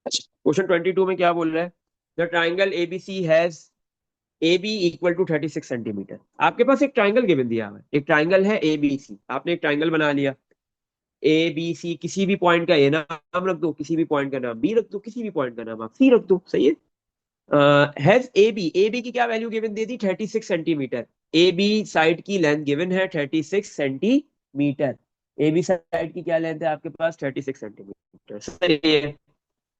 Question 22 में क्या बोल रहा है? The triangle ABC has A B equal to 36 centimetre. आपके पास एक ट्राइंगल गिवन दिया हुआ है, एक ट्राइंगल है ए बी सी, आपने एक ट्राइंगल बना लिया। ए बी सी, किसी भी पॉइंट का ए नाम रख दो, किसी भी पॉइंट का नाम बी रख दो, किसी भी पॉइंट का नाम आप सी रख दो, सही है। हैज ए बी की क्या वैल्यू गिवन दे दी? 36 सेंटीमीटर। ए बी साइड की लेंथ गिवन है 36 सेंटीमीटर। ए बी साइड की क्या लेंथ है आपके पास? 36 सेंटीमीटर, सही है।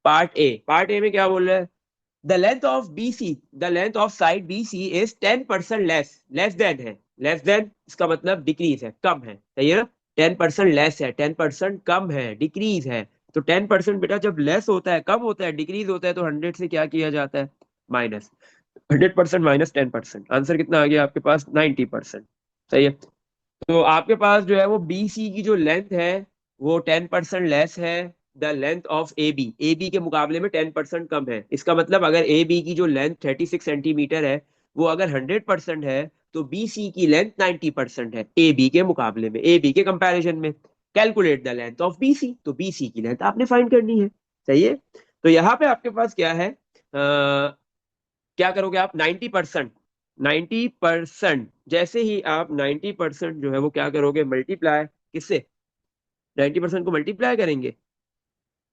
पार्ट ए में क्या बोल रहा है? The length of B C, the length of side B C is 10% less than है। लेस देन इसका मतलब डिक्रीज है, कम है, सही है ना। 10% लेस है, 10% कम है, डिक्रीज है। तो 10% बेटा जब लेस होता है, कम होता है, डिक्रीज होता है, तो 100 से क्या किया जाता है? माइनस। 100% माइनस 10%, आंसर कितना आ गया आपके पास? 90%, सही है। तो आपके पास जो है वो बी सी की जो लेंथ है वो 10% लेस है the length of A B के मुकाबले में 10% कम है। इसका मतलब अगर ए बी की जो लेंथ 36 सेंटीमीटर है, वो अगर 100% है, तो बी सी की लेंथ 90% है ए बी के मुकाबले में, ए बी के कंपैरिजन में। Calculate the length of B C, तो बी सी की लेंथ आपने फाइंड करनी है, सही है। तो यहाँ पे आपके पास क्या है? क्या करोगे आप? 90%, 90% जैसे ही आप 90% जो है वो क्या करोगे? मल्टीप्लाई किससे? 90% को मल्टीप्लाई करेंगे।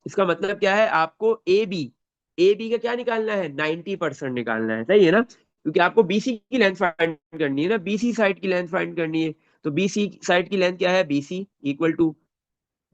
इसका मतलब क्या है? आपको ए बी का क्या निकालना है? 90% निकालना है, सही है ना। क्योंकि आपको बीसी की लेंथ फाइंड करनी है ना, बीसी साइड की लेंथ फाइंड करनी है। तो बीसी साइड की लेंथ क्या है? बीसी इक्वल टू,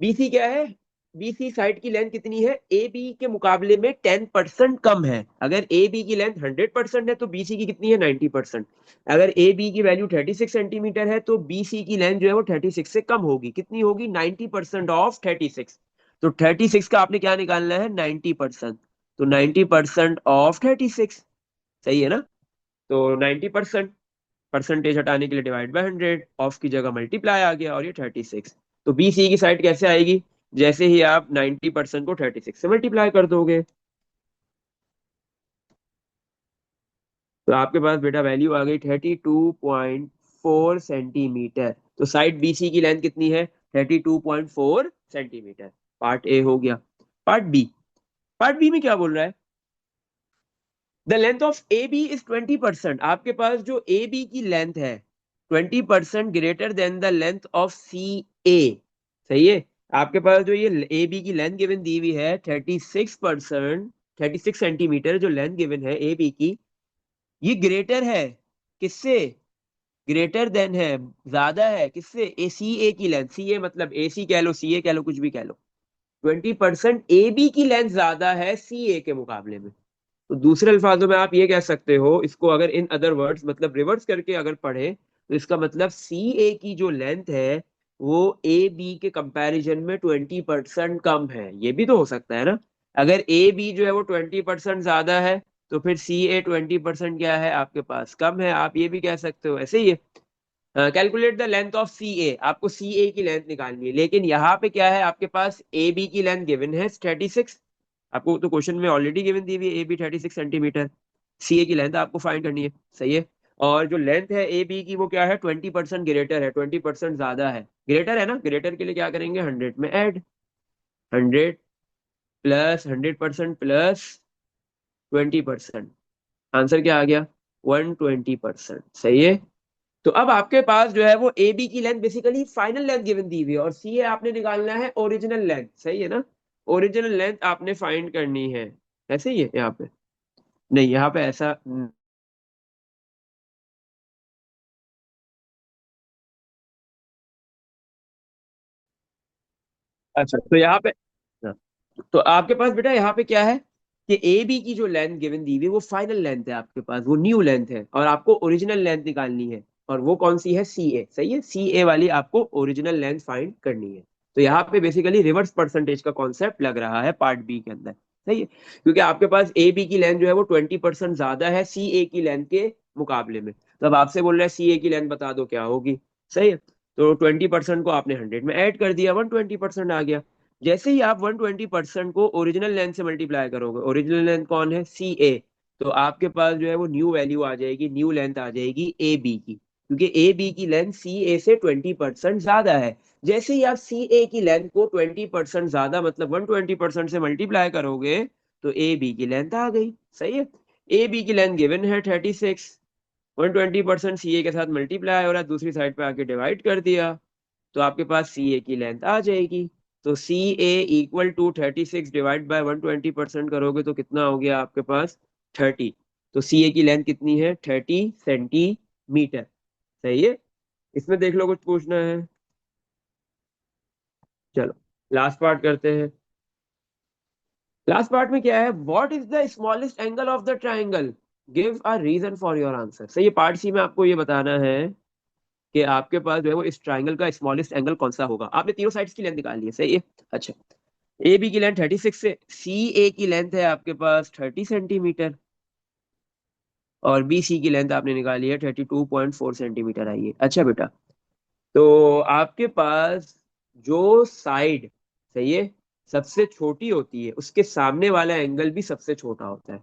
बीसी क्या है? बीसी साइड की लेंथ कितनी है? ए बी के मुकाबले में 10% कम है। अगर ए बी की लेंथ 100% है तो बीसी की कितनी है? 90%। अगर ए बी की वैल्यू 36 सेंटीमीटर है तो बीसी की लेंथ जो है वो 36 से कम होगी। कितनी होगी? 90% ऑफ 36। तो 36 का आपने क्या निकालना है? 90%। तो 90% ऑफ 36, सही है ना। तो 90% परसेंटेज हटाने के लिए डिवाइड बाय 100, ऑफ की जगह मल्टीप्लाई आ गया और ये 36। तो बी सी की साइड कैसे आएगी? जैसे ही आप 90% को 36 से मल्टीप्लाई कर दोगे, तो आपके पास बेटा वैल्यू आ गई 32.4 सेंटीमीटर। तो साइड बी सी की लेंथ कितनी है? 32.4 सेंटीमीटर। पार्ट ए हो गया। पार्ट बी, पार्ट बी में क्या बोल रहा है? The length of A B is 20%। आपके पास जो ए बी की लेंथ है 20% greater than the length of C A, सही है। आपके पास जो ये ए बी की लेंथ गिवन दी हुई है 36%, 36 सेंटीमीटर जो लेंथ गिवन है ए बी की, ये ग्रेटर है किससे? ग्रेटर देन है, ज्यादा है किससे? ए सी ए की लेंथ, सी ए मतलब ए सी कह लो, सी ए कह लो, कुछ भी कह लो। 20% ए बी की लेंथ ज्यादा है सी ए के मुकाबले में। तो दूसरे अल्फाजों में आप ये कह सकते हो इसको, अगर इन अदर वर्ड्स मतलब रिवर्स करके अगर पढ़े, तो इसका मतलब सी ए की जो लेंथ है वो ए बी के कंपैरिजन में 20% कम है। ये भी तो हो सकता है ना। अगर ए बी जो है वो 20% ज्यादा है, तो फिर सी ए 20% क्या है आपके पास? कम है। आप ये भी कह सकते हो, ऐसे ही है। Calculate the length of C ए, आपको सी ए की लेंथ निकालनी है, लेकिन यहाँ पे क्या है आपके पास? ए बी की लेंथ गिवन है 36। आपको तो क्वेश्चन में ऑलरेडी गिवन दी हुई है ए बी 36 सेंटीमीटर। सी ए की लेंथ आपको फाइंड करनी है, सही है। और जो लेंथ है ए बी की वो क्या है? 20% ग्रेटर है, 20% ज्यादा है। ग्रेटर है ना, ग्रेटर के लिए क्या करेंगे? 100 में ऐड, 100 प्लस 100% प्लस 20%, आंसर क्या आ गया? 120%, सही है। तो अब आपके पास जो है वो ए बी की length basically final length given दी हुई है, और सी ए आपने निकालना है ओरिजिनल लेंथ, सही है ना। ओरिजिनल लेंथ आपने फाइंड करनी है, ऐसे ही है यहाँ पे। नहीं, यहाँ पे ऐसा अच्छा, तो यहाँ पे हाँ, तो आपके पास बेटा यहाँ पे क्या है कि ए बी की जो लेंथ गिवन दी हुई है वो फाइनल लेंथ है आपके पास, वो न्यू लेंथ है, और आपको ओरिजिनल लेंथ निकालनी है। और वो कौन सी है? सी ए, सही है। सी ए वाली आपको ओरिजिनल लेंथ फाइंड करनी है। तो यहाँ पे बेसिकली रिवर्स परसेंटेज का कॉन्सेप्ट लग रहा है पार्ट बी के अंदर, सही है। क्योंकि आपके पास ए बी की लेंथ जो है वो 20% ज्यादा है सी ए की लेंथ के मुकाबले में। तो अब आपसे बोल रहा है सी ए की लेंथ बता दो क्या होगी, सही है। तो 20% को आपने 100 में ऐड कर दिया, 120% आ गया। जैसे ही आप 120% को ओरिजिनल लेंथ से मल्टीप्लाई करोगे, ओरिजिनल लेंथ कौन है? सी ए। तो आपके पास जो है वो न्यू वैल्यू आ जाएगी, न्यू लेंथ आ जाएगी ए बी की, क्योंकि ए बी की लेंथ सी ए से 20% ज्यादा है। जैसे ही आप सी ए की लेंथ को 20% ज्यादा मतलब 120% से मल्टीप्लाई करोगे, तो ए बी की लेंथ आ गई। सही है, ए बी की लेंथ गिवन है 36, 120% सी ए के साथ मल्टीप्लाई हो रहा है, दूसरी साइड पे आके डिवाइड कर दिया, तो आपके पास सी ए की लेंथ आ जाएगी। तो सी ए इक्वल टू 36 डिवाइड बाय 120% करोगे तो कितना हो गया आपके पास, 30। तो सी ए की लेंथ कितनी है, 30 सेंटीमीटर। सही है, इसमें देख लो कुछ पूछना है। चलो लास्ट पार्ट करते हैं। लास्ट पार्ट में क्या है, what is the smallest angle of the triangle, give a reason for your answer. सही है, पार्ट सी में आपको ये बताना है कि आपके पास जो है वो इस ट्राइंगल का स्मॉलेस्ट एंगल कौन सा होगा। आपने तीनों साइड्स की लेंथ निकाल ली है। सही है, अच्छा, ए बी की लेंथ 36 से सी ए की लेंथ है आपके पास 30 सेंटीमीटर, और बी सी की लेंथ आपने निकाली है 32.4 सेंटीमीटर आई है। अच्छा बेटा, तो आपके पास जो साइड, सही है, सबसे छोटी होती है उसके सामने वाला एंगल भी सबसे छोटा होता है।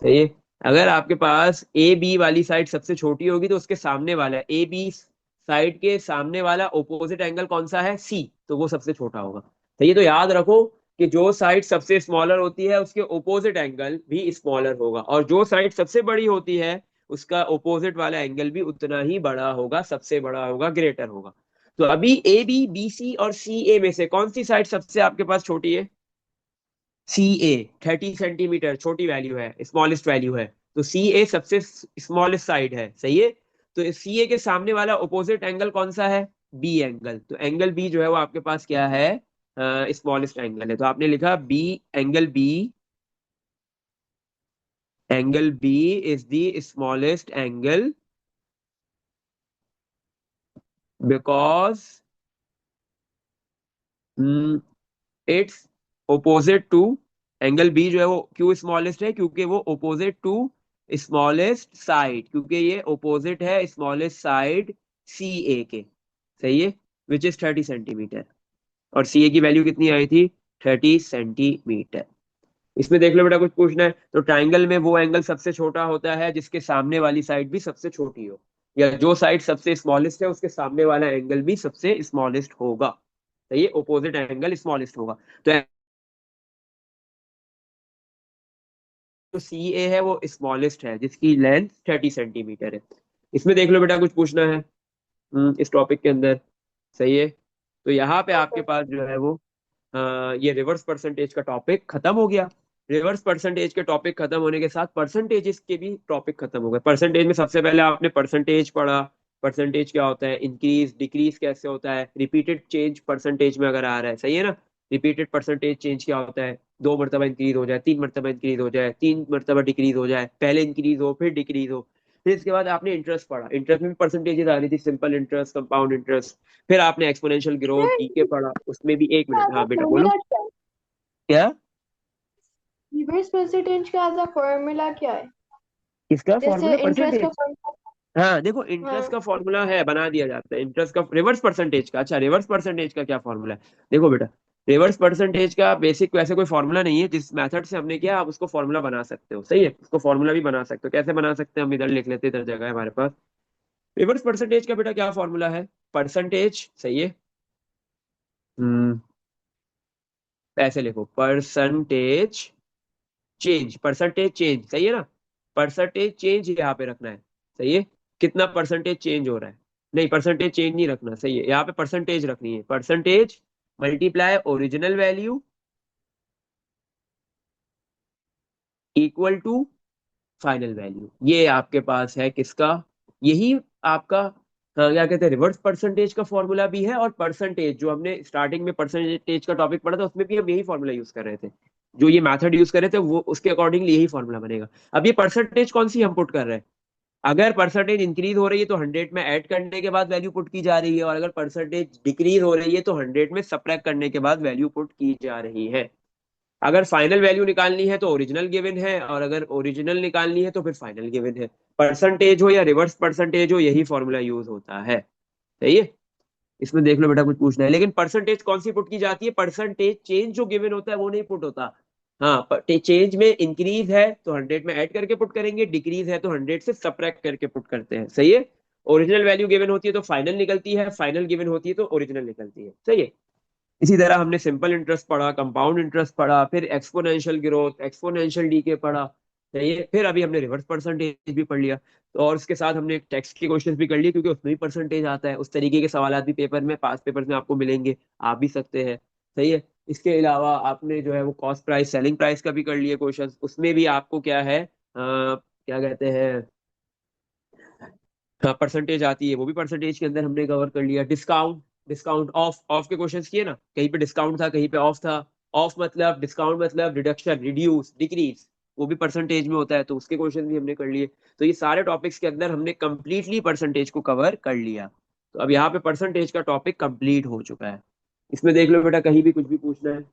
सही है, अगर आपके पास ए बी वाली साइड सबसे छोटी होगी तो उसके सामने वाला ए बी साइड के सामने वाला ओपोजिट एंगल कौन सा है, सी, तो वो सबसे छोटा होगा। तो ये तो याद रखो कि जो साइड सबसे स्मॉलर होती है उसके ओपोजिट एंगल भी स्मॉलर होगा, और जो साइड सबसे बड़ी होती है उसका ओपोजिट वाला एंगल भी उतना ही बड़ा होगा, सबसे बड़ा होगा, ग्रेटर होगा। तो अभी ए बी बी सी और सी ए में से कौन सी साइड सबसे आपके पास छोटी है, सी ए। 30 सेंटीमीटर छोटी वैल्यू है, स्मॉलेस्ट वैल्यू है, तो सी ए सबसे स्मॉलेस्ट साइड है। सही है, तो सी ए के सामने वाला ऑपोजिट एंगल कौन सा है, बी एंगल। तो एंगल बी जो है वो आपके पास क्या है, स्मॉलेस्ट एंगल है, तो आपने लिखा B, angle B, angle B is the smallest angle because it's opposite to, angle B जो है वो क्यों स्मॉलेस्ट है, क्योंकि वो ओपोजिट टू स्मॉलेस्ट साइड, क्योंकि ये ओपोजिट है स्मॉलेस्ट साइड सी ए के। सही है, विच इज 30 सेंटीमीटर, और सी ए की वैल्यू कितनी आई थी, 30 सेंटीमीटर। इसमें देख लो बेटा कुछ पूछना है, तो ट्राइंगल में वो एंगल सबसे छोटा होता है जिसके सामने वाली साइड भी सबसे छोटी हो, या जो साइड सबसे स्मॉलेस्ट है उसके सामने वाला एंगल भी सबसे स्मॉलेस्ट होगा। तो ये ओपोजिट एंगल स्मॉलेस्ट होगा। तो जो सी ए है वो स्मॉलेस्ट है जिसकी लेंथ 30 सेंटीमीटर है। इसमें देख लो बेटा कुछ पूछना है, इस टॉपिक के अंदर। सही है, तो यहाँ पे आपके पास जो है वो ये रिवर्स परसेंटेज का टॉपिक खत्म हो गया। रिवर्स परसेंटेज के टॉपिक खत्म होने के साथ परसेंटेजेस के भी टॉपिक खत्म हो गए। परसेंटेज में सबसे पहले आपने परसेंटेज पढ़ा, परसेंटेज क्या होता है, इंक्रीज डिक्रीज कैसे होता है, रिपीटेड चेंज परसेंटेज में अगर आ रहा है, सही है ना, रिपीटेड परसेंटेज चेंज क्या होता है, 2 मरतबा इंक्रीज हो जाए, 3 मरतबा इंक्रीज हो जाए, 3 मरतबा डिक्रीज हो जाए, पहले इंक्रीज हो फिर डिक्रीज हो। फिर इसके बाद आपने इंटरेस्ट पढ़ा, इंटरेस्ट में भी परसेंटेजेस आ रही थी, सिंपल इंटरेस्ट, कंपाउंड इंटरेस्ट। फिर आपने एक्सपोनेंशियल ग्रोथ जीके पढ़ा, उसमें भी, एक मिनट, हाँ बेटा बोलो। फॉर्मूला क्या है? क्या, रिवर्स परसेंटेज का एज फॉर्मूला क्या है? किसका जैसे फॉर्मूला, इंटरेस्ट का परसेंटेज। फॉर्मूला। हाँ देखो, इंटरेस्ट हाँ। का फॉर्मूला है, बना दिया जाता है इंटरेस्ट का, रिवर्स परसेंटेज का। अच्छा, रिवर्स परसेंटेज का क्या फॉर्मूला है, देखो बेटा, रिवर्स परसेंटेज का बेसिक वैसे कोई फॉर्मूला नहीं है, जिस मेथड से हमने किया आप उसको फॉर्मूला बना सकते हो। सही है, उसको फॉर्मूला भी बना सकते हो, कैसे बना सकते हैं, हम इधर लिख लेते हैं, इधर जगह है हमारे पास। रिवर्स परसेंटेज का बेटा क्या फॉर्मूला है, परसेंटेज, सही है, हम्म ऐसे लिखो, परसेंटेज चेंज, परसेंटेज चेंज, सही है ना, परसेंटेज चेंज यहाँ पे रखना है। सही है, कितना परसेंटेज चेंज हो रहा है, नहीं परसेंटेज चेंज नहीं रखना, सही है, यहाँ पे परसेंटेज रखनी है, percentage multiply original value equal to final value. ये आपके पास है किसका, यही आपका, क्या कहते हैं, रिवर्स परसेंटेज का फॉर्मूला भी है, और परसेंटेज जो हमने स्टार्टिंग में परसेंटेज का टॉपिक पढ़ा था उसमें भी हम यही फॉर्मूला यूज कर रहे थे, जो ये मेथड यूज कर रहे थे वो उसके अकॉर्डिंगली यही फॉर्मूला बनेगा। अब ये परसेंटेज कौन सी हम पुट कर रहे हैं, अगर परसेंटेज इंक्रीज हो रही है तो 100 में ऐड करने के बाद वैल्यू पुट की जा रही है, और अगर परसेंटेज डिक्रीज हो रही है तो 100 में सबट्रैक्ट करने के बाद वैल्यू पुट की जा रही है। अगर फाइनल वैल्यू निकालनी है तो ओरिजिनल गिवन है, और अगर ओरिजिनल निकालनी है तो फिर फाइनल गिवन है। परसेंटेज हो या रिवर्स परसेंटेज हो, यही फॉर्मूला यूज होता है। सही है, इसमें देख लो बेटा कुछ पूछना है, लेकिन परसेंटेज कौन सी पुट की जाती है, परसेंटेज चेंज जो गिवन होता है वो नहीं पुट होता। हाँ, चेंज में इंक्रीज है तो 100 में ऐड करके पुट करेंगे, डिक्रीज है तो 100 से सबट्रैक्ट करके पुट करते हैं। सही है, ओरिजिनल वैल्यू गिवन होती है तो फाइनल निकलती है, फाइनल गिवन होती है तो ओरिजिनल निकलती है। सही है, इसी तरह हमने सिंपल इंटरेस्ट पढ़ा, कंपाउंड इंटरेस्ट पढ़ा, फिर एक्सपोनेंशियल ग्रोथ, एक्सपोनेंशियल डीके पढ़ा। सही है, फिर अभी हमने रिवर्स परसेंटेज भी पढ़ लिया। तो और उसके साथ हमने टेक्स्ट के क्वेश्चंस भी कर लिए, क्योंकि उसमें भी परसेंटेज आता है। उस तरीके के सवाल भी पेपर में, पास पेपर में आपको मिलेंगे, आप भी सकते हैं। सही है। इसके अलावा आपने जो है वो कॉस्ट प्राइस, सेलिंग प्राइस का भी कर लिए क्वेश्चन। उसमें भी आपको क्या है, क्या कहते हैं, हाँ परसेंटेज आती है, वो भी परसेंटेज के अंदर हमने कवर कर लिया। डिस्काउंट, डिस्काउंट ऑफ, ऑफ के क्वेश्चंस किए ना, कहीं पे डिस्काउंट था, कहीं पे ऑफ था। ऑफ मतलब, डिस्काउंट मतलब रिडक्शन, रिड्यूस, डिक्रीज, वो भी परसेंटेज में होता है, तो उसके क्वेश्चन भी हमने कर लिए। तो ये सारे टॉपिक्स के अंदर हमने कंप्लीटली परसेंटेज को कवर कर लिया। तो अब यहाँ पे परसेंटेज का टॉपिक कंप्लीट हो चुका है। इसमें देख लो बेटा, कहीं भी कुछ भी पूछना है।